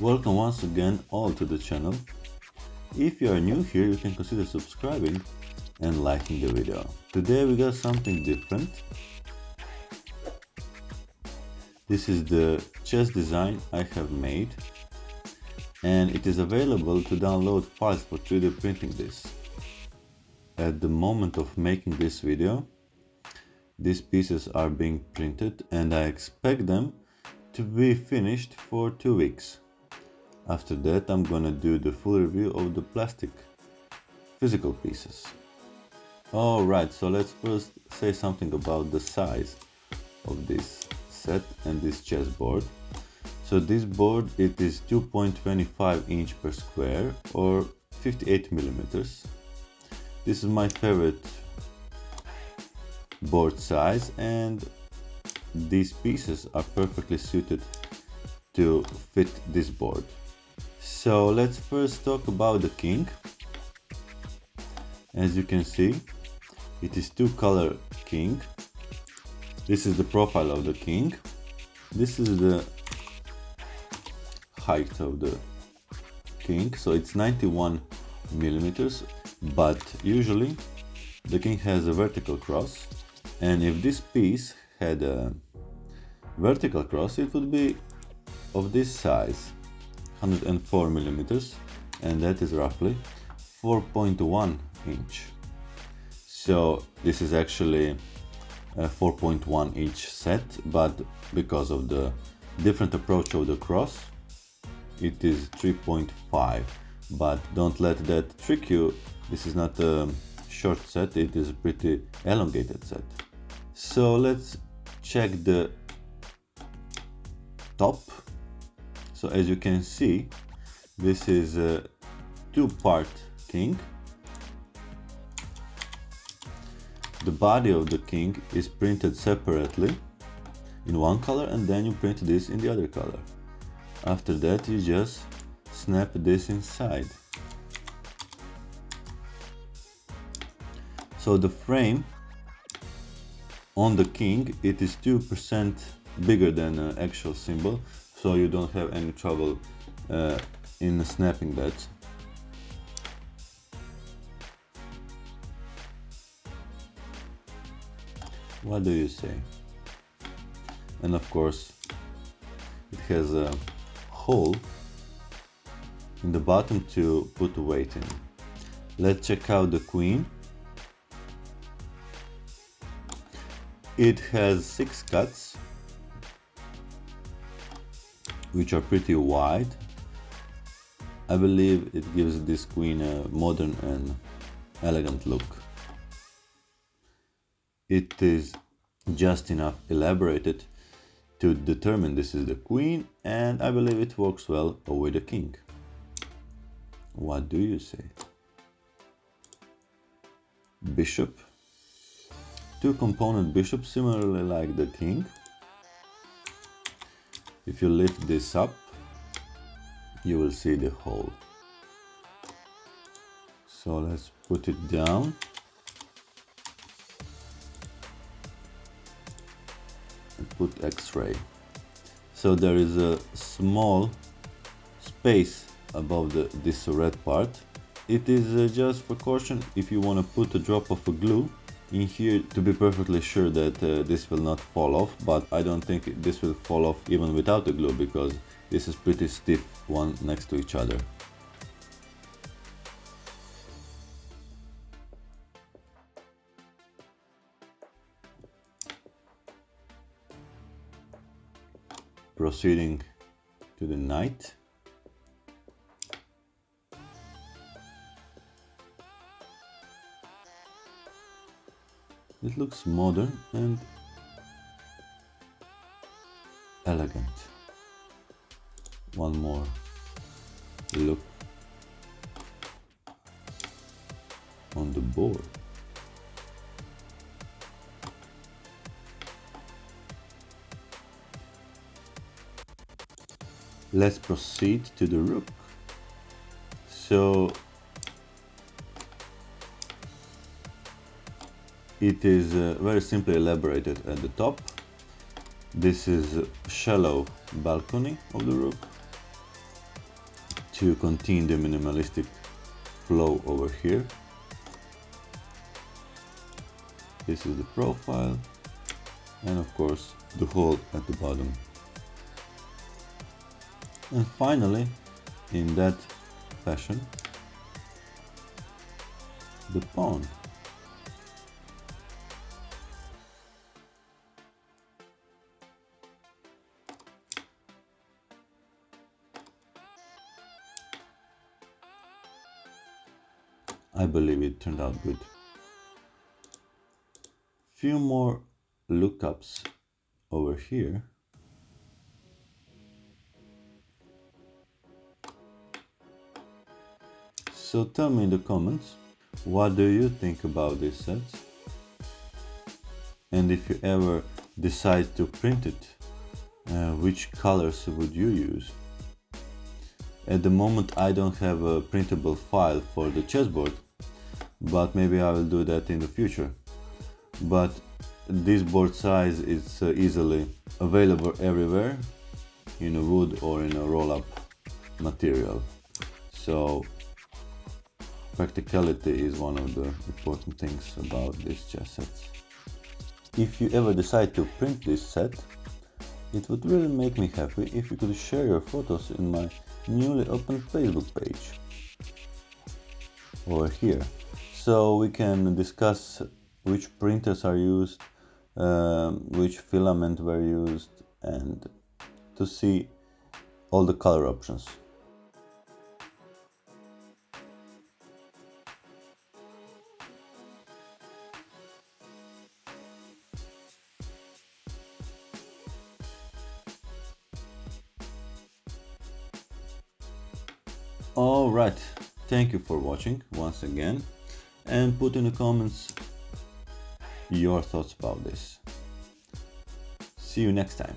Welcome once again all to the channel. If you are new here, you can consider subscribing and liking the video. Today we got something different. This is the chest design I have made, and it is available to download files for 3D printing this. At the moment of making this video, these pieces are being printed and I expect them to be finished for 2 weeks. After that, I'm gonna do the full review of the plastic physical pieces. Alright, so let's first say something about the size of this set and this chessboard. So this board, it is 2.25 inch per square or 58 millimeters. This is my favorite board size, and these pieces are perfectly suited to fit this board. So let's first talk about the king. As you can see, it is two-color king. This is the profile of the king. This is the height of the king, so it's 91 millimeters, but usually the king has a vertical cross, and if this piece had a vertical cross, it would be of this size, 104 millimeters, and that is roughly 4.1 inch. So this is actually a 4.1 inch set, but because of the different approach of the cross, it is 3.5. But don't let that trick you. This is not a short set, it is a pretty elongated set. So let's check the top. So as you can see, this is a two-part king. The body of the king is printed separately in one color, and then you print this in the other color. After that, you just snap this inside. So the frame on the king, it is 2% bigger than the actual symbol, so you don't have any trouble in snapping that. What do you say? And of course, it has a hole in the bottom to put weight in. Let's check out the queen. It has 6 cuts, which are pretty wide. I believe it gives this queen a modern and elegant look. It is just enough elaborated to determine this is the queen, and I believe it works well with the king. What do you say? Bishop. Two-component bishop, similarly like the king. If you lift this up, you will see the hole. So let's put it down. And put X-ray. So there is a small space above this red part. It is just precaution if you want to put a drop of a glue in here to be perfectly sure that this will not fall off, but I don't think this will fall off even without the glue, because this is pretty stiff one next to each other. Proceeding to the knight. It looks modern and elegant. One more look on the board. Let's proceed to the rook. So it is very simply elaborated at the top. This is a shallow balcony of the rook. to continue the minimalistic flow over here. This is the profile, and of course the hole at the bottom. And finally, in that fashion, the pawn. I believe it turned out good. Few more lookups over here. So tell me in the comments, what do you think about this set? And if you ever decide to print it, which colors would you use? At the moment I don't have a printable file for the chessboard, but maybe I will do that in the future. But this board size is easily available everywhere, in a wood or in a roll-up material. So practicality is one of the important things about these chess sets. If you ever decide to print this set, it would really make me happy if you could share your photos in my newly opened Facebook page over here, so we can discuss which printers are used, which filament were used, and to see all the color options. Alright, thank you for watching once again, and put in the comments your thoughts about this. See you next time.